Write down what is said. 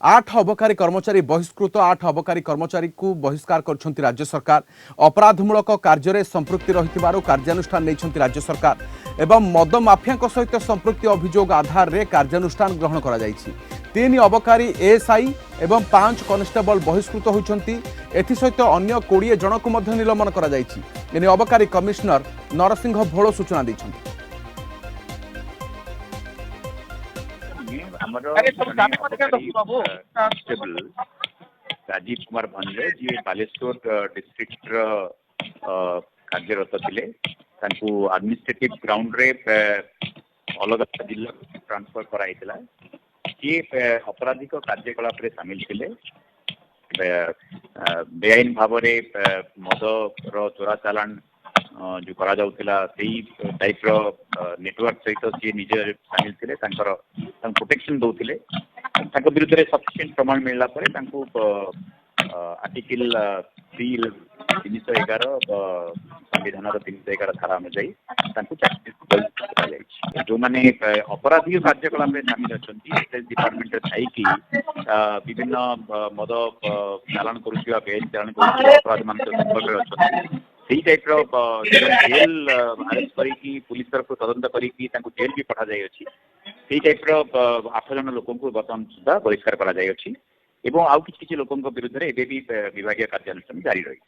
आठ अबकारी कर्मचारी बहिष्कृत 8 अबकारी कर्मचारी को बहिष्कार कर राज्य सरकार अपराधमूलक कार्य संपृक्ति रही कार्यानुष्ठान नहीं राज्य सरकार एवं मद माफिया सहित संपृक्ति अभियोग आधार में कार्यानुष्ठान ग्रहण कर 3 अबकारी एएसआई एवं 5 कनेस्टेबल बहिष्कृत होती एसहित अन्य 20 जन को निलंबन कर अबकारी कमिशनर नरसिंह भोल सूचना देते राजीव कुमार भंजे जी बालेश्वर डिस्ट्रिक्ट कार्यरत थे एडमिनिस्ट्रेटिव ग्राउंड रे अलग जिला ट्रांसफर कराइला सी अपराधिक कार्यकलाप रे सामिल थे बेआईन भाव मद चोरा चालान जो करा जाउथिला सेही टाइप रो नेटवर्क सहित सी निजे सामिल थे प्रोटेक्शन दौले विरुद्ध में सफिशिएंट प्रमाण मिलला परे आर्टिकल 311 संविधान 311 धारा अनुଯାयी जो मैंने अपराधिक कार्यकलाप सामिल अच्छा एक्साइज डिपार्टमेंट थी विभिन्न मद चालान करुवा बेल चालान अपराध मान संपर्क अच्छा से टाइप जेल आरेस्ट करी पुलिस तरफ तदंत करी जेल भी पठा जाए से टाइप 8 जन लोक बर्तमान सुधा बहिष्कार करा जाय अछि एवं आउ किछि लोकों विरुद्ध में एबे भी विभागीय कार्यानुष्ठान जारी रही।